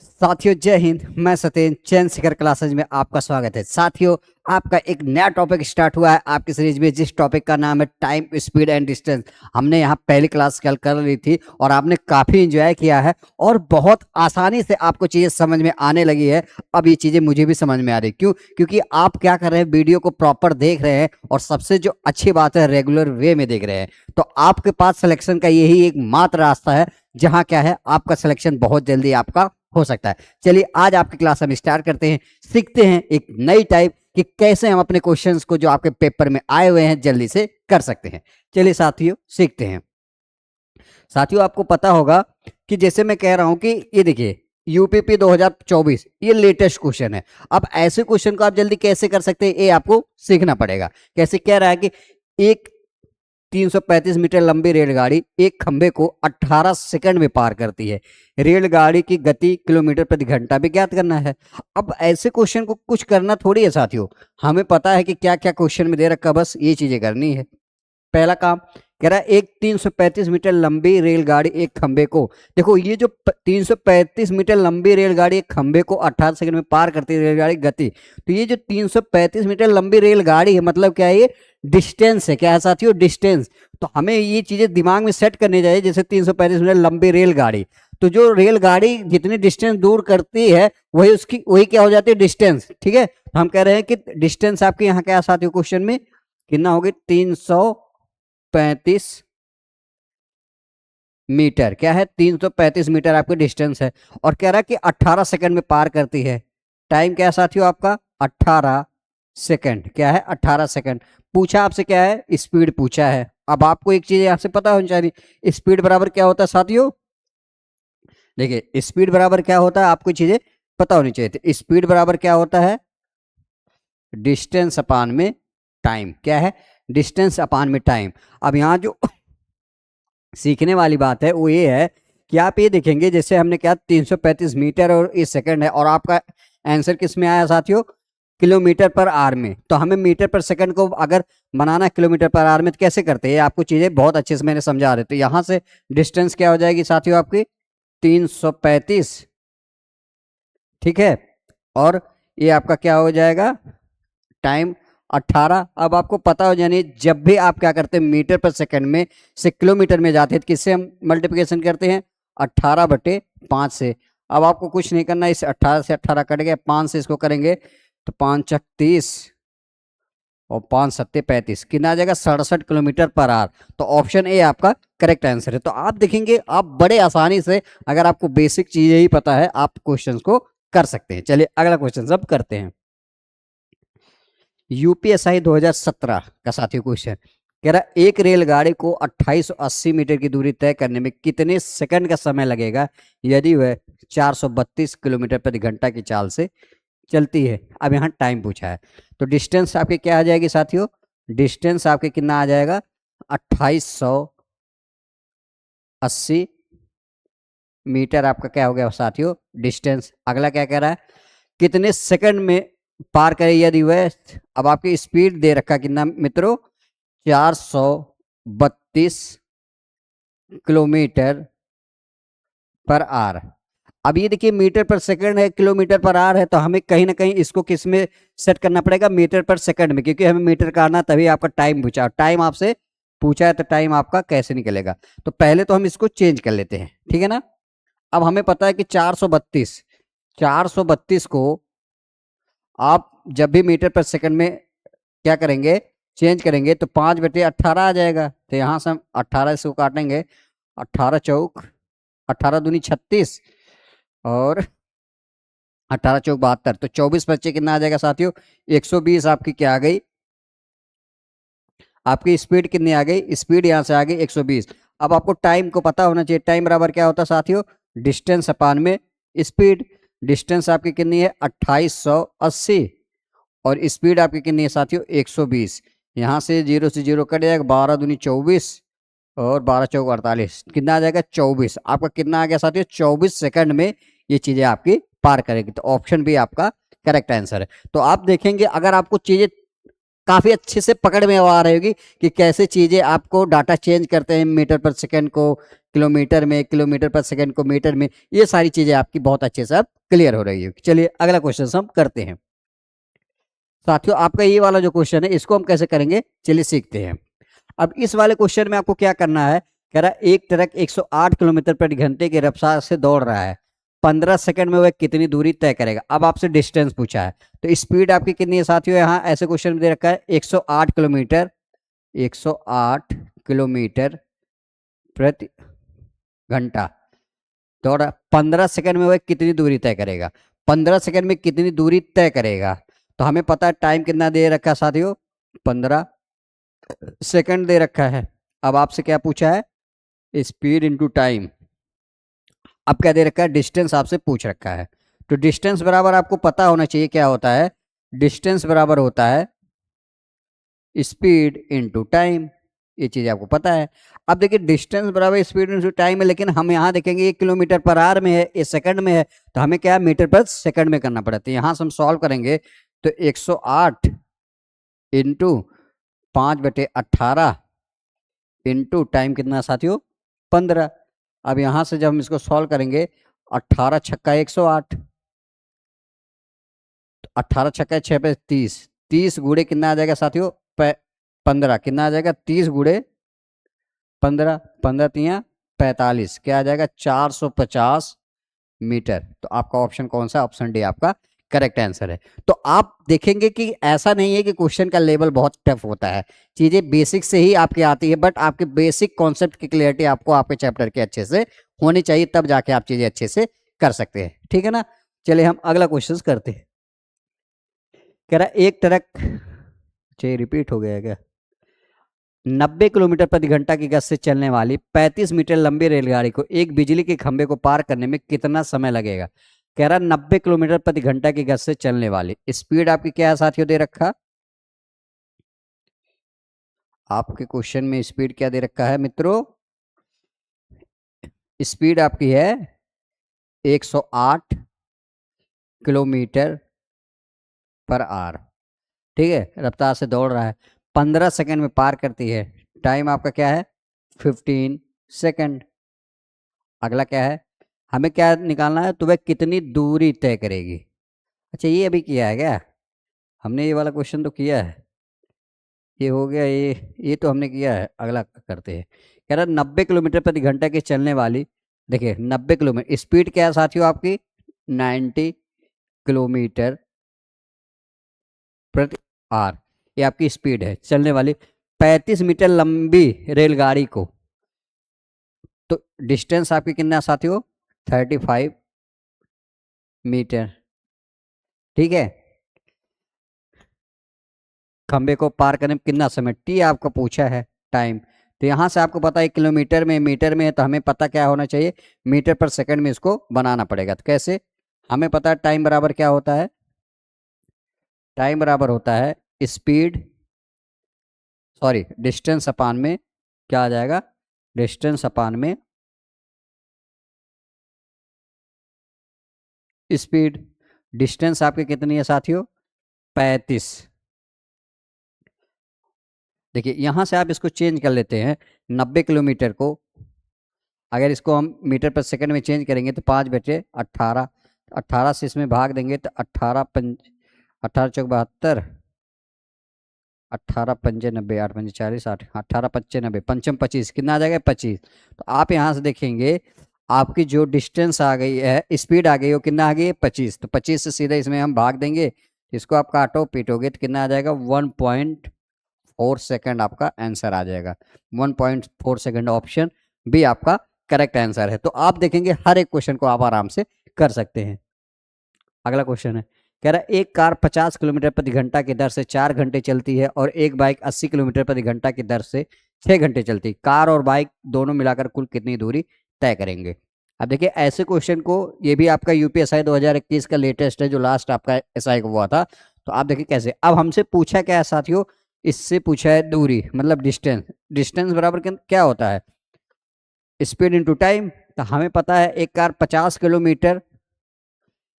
साथियों जय हिंद। मैं सत्येंद्र चैन शिखर क्लासेज में आपका स्वागत है। साथियों, आपका एक नया टॉपिक स्टार्ट हुआ है आपकी सीरीज में, जिस टॉपिक का नाम है टाइम, स्पीड एंड डिस्टेंस। हमने यहाँ पहली क्लास कल कर ली थी और आपने काफी एंजॉय किया है और बहुत आसानी से आपको चीजें समझ में आने लगी है। अब ये चीजें मुझे भी समझ में आ रही, क्यों? क्योंकि आप क्या कर रहे हैं, वीडियो को प्रॉपर देख रहे हैं और सबसे जो अच्छी बात है, रेगुलर वे में देख रहे हैं। तो आपके पास सिलेक्शन का यही एक मात्र रास्ता है, जहां क्या है, आपका सिलेक्शन बहुत जल्दी आपका हो सकता है। चलिए आज आपकी क्लास हम स्टार्ट करते हैं, सीखते हैं एक नई टाइप कि कैसे हम अपने क्वेश्चंस को जो आपके पेपर में आए हुए हैं जल्दी से कर सकते हैं। चलिए साथियों सीखते हैं। साथियों, आपको पता होगा कि जैसे मैं कह रहा हूं कि ये देखिए यूपीपी 2024 ये लेटेस्ट क्वेश्चन है। अब ऐसे क्वेश्चन को आप जल्दी कैसे कर सकते हैं, ये आपको सीखना पड़ेगा। कैसे कह रहा है कि एक 335 मीटर लंबी रेलगाड़ी एक खंभे को 18 सेकंड में पार करती है। रेलगाड़ी की गति किलोमीटर प्रति घंटा भी ज्ञात करना है। अब ऐसे क्वेश्चन को कुछ करना थोड़ी है साथियों, हमें पता है कि क्या क्या क्वेश्चन में दे रखा, बस ये चीजें करनी है। पहला काम कह रहा है एक 335 मीटर लंबी रेलगाड़ी एक खंभे को, देखो ये जो 335 मीटर लंबी रेलगाड़ी एक खंभे को 18 सेकंड में पार करती है रेलगाड़ी गति, तो ये जो 335 मीटर लंबी रेलगाड़ी है मतलब क्या है, ये डिस्टेंस है। क्या है साथियों? डिस्टेंस। तो हमें ये चीजें दिमाग में सेट करनी चाहिए। जैसे 335 मीटर लंबी रेलगाड़ी, तो जो रेलगाड़ी जितनी डिस्टेंस दूर करती है वही क्या हो जाती है, डिस्टेंस। ठीक है, तो हम कह रहे हैं कि डिस्टेंस आपके यहाँ क्या साथियों क्वेश्चन में कितना होगी, 335 मीटर। क्या है? 335 मीटर आपकी डिस्टेंस है और कह रहा है कि 18 सेकंड में पार करती है। टाइम क्या है साथियों आपका? 18 सेकंड। क्या है? 18 सेकंड। पूछा आपसे क्या है? स्पीड पूछा है। अब आपको एक चीज यहाँ से पता होनी चाहिए, स्पीड बराबर क्या होता है साथियों। देखिए स्पीड बराबर क्या होता है, आपको चीजें पता होनी चाहिए। तो स्पीड बराबर क्या होता है? डिस्टेंस अपान में टाइम। क्या है? डिस्टेंस अपान में टाइम। अब यहाँ जो सीखने वाली बात है वो ये है कि आप ये देखेंगे, जैसे हमने क्या 335 मीटर और इस सेकंड है, और आपका आंसर किस में आया साथियों? किलोमीटर पर आवर में। तो हमें मीटर पर सेकंड को अगर बनाना है किलोमीटर पर आवर में, तो कैसे करते हैं, आपको चीजें बहुत अच्छे से मैंने समझा रहे। तो यहाँ से डिस्टेंस क्या हो जाएगी साथियों आपकी? 335। ठीक है, और ये आपका क्या हो जाएगा? टाइम 18। अब आपको पता हो, यानी जब भी आप क्या करते हैं मीटर पर सेकंड में से किलोमीटर में जाते हैं, तो किससे हम मल्टीप्लिकेशन करते हैं? 18/5 से। अब आपको कुछ नहीं करना, इस 18 से 18 कट गया, 5 से इसको करेंगे तो 5 चक 30 और 5 सत्ते 35, कितना आ जाएगा? 67 किलोमीटर पर आवर। तो ऑप्शन ए आपका करेक्ट आंसर है। तो आप देखेंगे आप बड़े आसानी से, अगर आपको बेसिक चीजें ही पता है, आप क्वेश्चन को कर सकते हैं। चलिए अगला क्वेश्चन सब करते हैं। यूपीएसआई 2017 का साथियों क्वेश्चन कह रहा है एक रेलगाड़ी को 2880 मीटर की दूरी तय करने में कितने सेकंड का समय लगेगा यदि वह 432 किलोमीटर प्रति घंटा की चाल से चलती है। अब यहाँ टाइम पूछा है, तो डिस्टेंस आपके क्या आ जाएगी साथियों? डिस्टेंस आपके कितना आ जाएगा? 2880 मीटर आपका क्या हो गया साथियों? डिस्टेंस। अगला क्या कह रहा है? कितने सेकंड में पार करे यदि वह, अब आपकी स्पीड दे रखा कितना मित्रों? 432 किलोमीटर पर आवर। अब ये देखिए मीटर पर सेकंड है, किलोमीटर पर आवर है, तो हमें कहीं ना कहीं इसको किस में सेट करना पड़ेगा? मीटर पर सेकंड में, क्योंकि हमें मीटर का आना, तभी आपका टाइम पूछा। टाइम आपसे पूछा है तो टाइम आपका कैसे निकलेगा? तो पहले तो हम इसको चेंज कर लेते हैं, ठीक है ना। अब हमें पता है कि 432 को आप जब भी मीटर पर सेकंड में क्या करेंगे, चेंज करेंगे, तो 5/18 आ जाएगा। तो यहाँ से हम 18 से काटेंगे, 18 चौक 18 दूनी 36 और 18 चौक 72, तो 24 बच्चे कितना आ जाएगा साथियों? 120 आपकी क्या आ गई? आपकी स्पीड कितनी आ गई? स्पीड यहाँ से आ गई 120। अब आपको टाइम को पता होना चाहिए, टाइम बराबर क्या होता है साथियों? डिस्टेंस अपान में स्पीड। डिस्टेंस आपकी कितनी है? 2880 और स्पीड आपकी कितनी है साथियों? 120। यहाँ से 0 से 0 कट जाएगा, 12 दूनी 24 और 12 चौक 48, कितना आ जाएगा? 24। आपका कितना आ गया साथियों? 24 सेकंड में ये चीजें आपकी पार करेगी। तो ऑप्शन भी आपका करेक्ट आंसर है। तो आप देखेंगे अगर आपको चीजें काफी अच्छे से पकड़ में आ रही होगी कि कैसे चीजें आपको डाटा चेंज करते हैं, मीटर पर सेकंड को किलोमीटर में, किलोमीटर पर सेकंड को मीटर में, ये सारी चीजें आपकी बहुत अच्छे से अब क्लियर हो रही है। चलिए अगला क्वेश्चन हम करते हैं। साथियों आपका ये वाला जो क्वेश्चन है इसको हम कैसे करेंगे, चलिए सीखते हैं। अब इस वाले क्वेश्चन में आपको क्या करना है, कह रहा है एक ट्रक 108 किलोमीटर प्रति घंटे की रफ्तार से दौड़ रहा है, 15 सेकंड में वह कितनी दूरी तय करेगा। अब आपसे डिस्टेंस पूछा है, तो स्पीड आपकी कितनी है साथियों, यहाँ ऐसे क्वेश्चन में दे रखा है 108 किलोमीटर, 108 किलोमीटर प्रति घंटा दौड़ा, 15 सेकंड में वह कितनी दूरी तय करेगा। 15 सेकंड में कितनी दूरी तय करेगा, तो हमें पता है टाइम कितना दे रखा है साथियों, 15 सेकंड दे रखा है। अब आपसे क्या पूछा है, स्पीड इनटू टाइम। अब क्या दे रखा है, डिस्टेंस आपसे पूछ रखा है। तो डिस्टेंस बराबर आपको पता होना चाहिए क्या होता है, डिस्टेंस बराबर होता है स्पीड इनटू टाइम, ये चीज आपको पता है। अब देखिए डिस्टेंस बराबर स्पीड इनटू टाइम है, लेकिन हम यहाँ देखेंगे ये किलोमीटर पर आवर में है, ये सेकंड में है, तो हमें क्या है मीटर पर सेकंड में करना पड़ता है। यहाँ से हम सॉल्व करेंगे तो 108 इंटू 5/18 इंटू टाइम कितना साथियों 15। अब यहां से जब हम इसको सॉल्व करेंगे 18 छक्का 108, तो 18 छक्का 6 पे 30, 30 गुड़े कितना आ जाएगा साथियों 15, कितना आ जाएगा 30 गुड़े 15, 15 तिया 45, क्या आ जाएगा 450 मीटर। तो आपका ऑप्शन कौन सा, ऑप्शन डी आपका करेक्ट आंसर है। तो आप देखेंगे कि ऐसा नहीं है कि क्वेश्चन का लेवल बहुत टफ होता है, चीजें बेसिक से ही आपकी आती है, बट आपके बेसिक कॉन्सेप्ट की क्लियरिटी आपको आपके चैप्टर के अच्छे से होनी चाहिए, तब जाके आप चीजें अच्छे से कर सकते हैं, ठीक है ना। चलिए हम अगला क्वेश्चन करते हैं। कह रहा एक ट्रक, चलिए रिपीट हो गया है क्या, 90 किलोमीटर प्रति घंटा की गति से चलने वाली 35 मीटर लंबी रेलगाड़ी को एक बिजली के खंभे को पार करने में कितना समय लगेगा। कह रहा 90 किलोमीटर प्रति घंटा की गति से चलने वाली, स्पीड आपकी क्या है साथियों दे रखा, आपके क्वेश्चन में स्पीड क्या दे रखा है मित्रों, स्पीड आपकी है 108 किलोमीटर पर आवर, ठीक है, रफ्तार से दौड़ रहा है, 15 सेकंड में पार करती है, टाइम आपका क्या है 15 सेकंड। अगला क्या है, हमें क्या निकालना है, तो वह कितनी दूरी तय करेगी। अच्छा ये अभी किया है क्या, हमने ये वाला क्वेश्चन तो किया है, ये हो गया, ये तो हमने किया है। अगला करते हैं, कह रहा 90 किलोमीटर प्रति घंटा की चलने वाली, देखिए 90 किलोमीटर स्पीड क्या है साथियों आपकी 90 किलोमीटर प्रति आवर, ये आपकी स्पीड है चलने वाली 35 मीटर लंबी रेलगाड़ी को, तो डिस्टेंस आपकी कितना साथियों 35 मीटर, ठीक है। खंबे को पार करने में कितना समय, टी आपको पूछा है टाइम, तो यहां से आपको पता है किलोमीटर में मीटर में है, तो हमें पता क्या होना चाहिए मीटर पर सेकंड में इसको बनाना पड़ेगा। तो कैसे, हमें पता है टाइम बराबर क्या होता है, टाइम बराबर होता है स्पीड, सॉरी डिस्टेंस अपान में, क्या आ जाएगा डिस्टेंस अपान में स्पीड। डिस्टेंस आपकी कितनी है साथियों 35, देखिए यहां से आप इसको चेंज कर लेते हैं, 90 किलोमीटर को अगर इसको हम मीटर पर सेकंड में चेंज करेंगे तो 5/18, 18 से इसमें भाग देंगे तो 18 पंजे 90, 8 पंजे 40, 8 18 पच्चे 90, पंचम 25, कितना आ जाएगा 25। तो आप यहाँ से देखेंगे आपकी जो डिस्टेंस आ गई है, स्पीड आ गई वो कितना आ गई है 25, तो 25 से सीधे इसमें हम भाग देंगे, इसको आप काटो पीटोगे तो कितना आ जाएगा 1.4 सेकंड आपका आंसर आ जाएगा। 1.4 सेकंड, ऑप्शन बी आपका करेक्ट आंसर है। तो आप देखेंगे हर एक क्वेश्चन को आप आराम से कर सकते हैं। अगला क्वेश्चन है, कह रहा है एक कार 50 किलोमीटर प्रति घंटा की दर से 4 घंटे चलती है और एक बाइक 80 किलोमीटर प्रति घंटा की दर से 6 घंटे चलती है, कार और बाइक दोनों मिलाकर कुल कितनी दूरी तय करेंगे। अब देखिए ऐसे क्वेश्चन को, ये भी आपका यूपीएसआई 2021 का लेटेस्ट है जो लास्ट आपका एसआई को हुआ था। तो आप देखिए कैसे, अब हमसे पूछा क्या है साथियों, इससे पूछा है दूरी मतलब डिस्टेंस, डिस्टेंस बराबर क्या होता है स्पीड इनटू टाइम। तो हमें पता है एक कार 50 किलोमीटर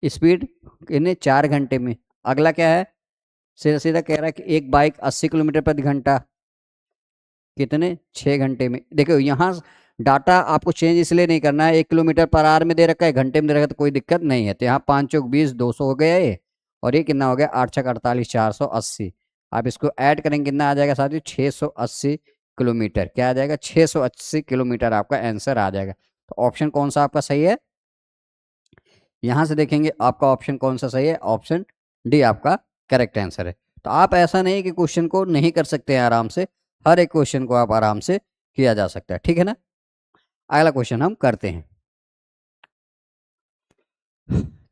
स्पीड इन्हें 4 घंटे में। अगला क्या है सीधा सीधा कह रहा है कि एक बाइक 80 किलोमीटर प्रति घंटा कितने 6 घंटे में। देखो यहाँ डाटा आपको चेंज इसलिए नहीं करना है, 1 किलोमीटर पर आवर में दे रखा है, घंटे में दे रखा है, तो कोई दिक्कत नहीं है। तो यहाँ 5 चौक 20, 200 हो गया ये, और ये कितना हो गया 8 छक 48, 480। आप इसको ऐड करेंगे कितना आ जाएगा साथियों 680 किलोमीटर। क्या आ जाएगा 680 किलोमीटर आपका आंसर आ जाएगा। तो ऑप्शन कौन सा आपका सही है, यहां से देखेंगे आपका ऑप्शन कौन सा सही है, ऑप्शन डी आपका करेक्ट आंसर है। तो आप ऐसा नहीं कि क्वेश्चन को नहीं कर सकते हैं आराम से, हर एक क्वेश्चन को आप आराम से किया जा सकता है, ठीक है ना। अगला क्वेश्चन हम करते हैं।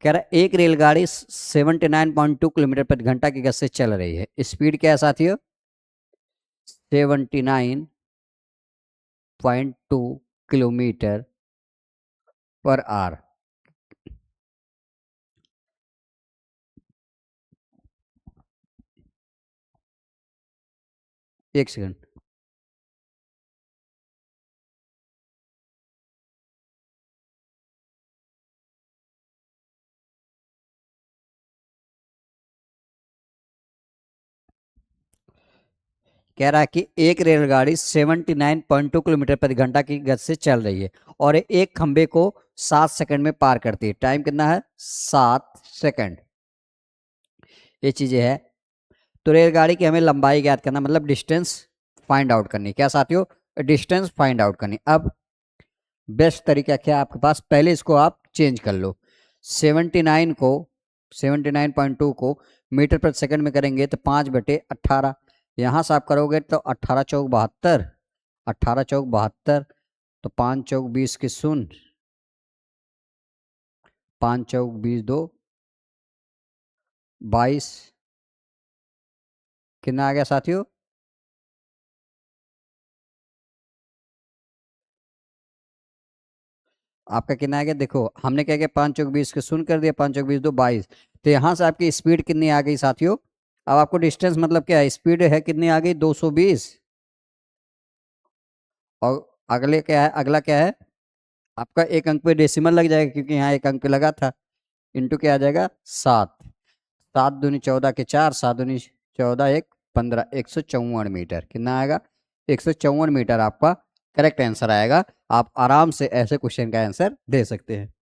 कह रहा है एक रेलगाड़ी 79.2 किलोमीटर प्रति घंटा की गति से चल रही है, स्पीड क्या है साथियों 79.2 किलोमीटर पर आवर। एक सेकंड, कह रहा है कि एक रेलगाड़ी 79.2 किलोमीटर प्रति घंटा की गति से चल रही है और एक खंबे को 7 सेकंड में पार करती है। टाइम कितना है 7 सेकंड, ये चीजें है। तो रेलगाड़ी की हमें लंबाई ज्ञात करना, मतलब डिस्टेंस फाइंड आउट करनी। क्या साथियों डिस्टेंस फाइंड आउट करनी। अब बेस्ट तरीका क्या है आपके पास, पहले इसको आप चेंज कर लो। 79 को 79.2 को मीटर प्रति सेकंड में करेंगे तो 5/18, यहाँ से आप करोगे तो 18 चौक 72, 18 चौक 72, तो 5 चौक 20 के शून्य, 5 चौक 20 2 22, कितना आ गया साथियों आपका कितना आ गया। देखो हमने क्या किया 5 चौक 20 के शून्य कर दिया, 5 चौक 20 2 22, तो यहाँ से आपकी स्पीड कितनी आ गई साथियों। अब आपको डिस्टेंस मतलब क्या है, स्पीड है कितनी आ गई 220, और अगले क्या है, अगला क्या है आपका एक अंक पे डेसिमल लग जाएगा क्योंकि यहाँ एक अंक पे लगा था, इंटू क्या आ जाएगा 7, 7 दूनी 14 के 4, 7 दूनी 14 एक 15, 154 मीटर कितना आएगा 154 मीटर आपका करेक्ट आंसर आएगा। आप आराम से ऐसे क्वेश्चन का आंसर दे सकते हैं।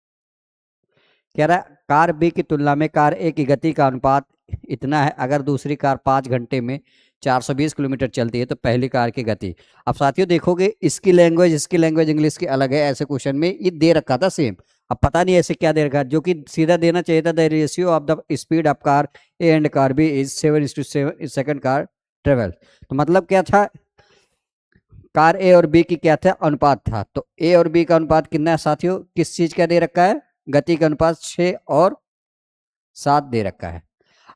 कह रहा है कार बी की तुलना में कार ए की गति का अनुपात इतना है, अगर दूसरी कार 5 घंटे में 420 किलोमीटर चलती है तो पहली कार की गति। अब साथियों देखोगे इसकी लैंग्वेज इंग्लिश की अलग है, ऐसे क्वेश्चन में ये दे रखा था सेम, अब पता नहीं ऐसे क्या दे रखा, जो कि सीधा देना चाहिए था the ratio of the speed of car A and car B is 7:7 second car travel. तो मतलब क्या था, कार ए और बी की क्या था अनुपात था, तो ए और बी का अनुपात कितना है साथियों, किस चीज का दे रखा है, गति का अनुपात 6 और 7 दे रखा है।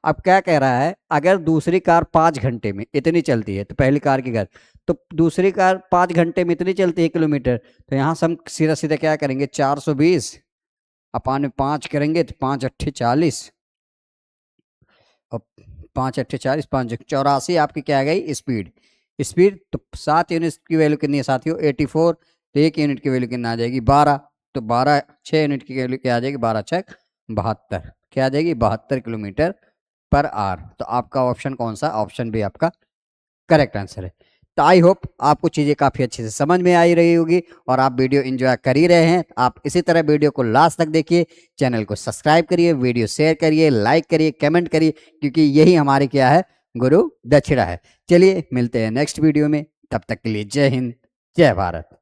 अब क्या कह रहा है, अगर दूसरी कार 5 घंटे में इतनी चलती है तो पहली कार की गति, तो दूसरी कार 5 घंटे में इतनी चलती है किलोमीटर, तो यहां से हम सीधा सीधा क्या करेंगे 420 अपान में 5 करेंगे तो 5 अट्ठे 40, और 5 अट्ठे 40, 5 84 आपकी क्या आ गई स्पीड। स्पीड तो 7 यूनिट की वैल्यू कितनी है साथियों 84, तो 1 यूनिट की वैल्यू कितना आ जाएगी 12, तो 12 6 यूनिट की वैल्यू क्या आ जाएगी 12 छक 72, क्या आ जाएगी 72 किलोमीटर पर आवर। तो आपका ऑप्शन कौन सा, ऑप्शन बी आपका करेक्ट आंसर है। तो आई होप आपको चीज़ें काफ़ी अच्छे से समझ में आई रही होगी और आप वीडियो एंजॉय कर ही रहे हैं। आप इसी तरह वीडियो को लास्ट तक देखिए, चैनल को सब्सक्राइब करिए, वीडियो शेयर करिए, लाइक करिए, कमेंट करिए, क्योंकि यही हमारे क्या है गुरु दक्षिणा है। चलिए मिलते हैं नेक्स्ट वीडियो में, तब तक के लिए जय हिंद जय भारत।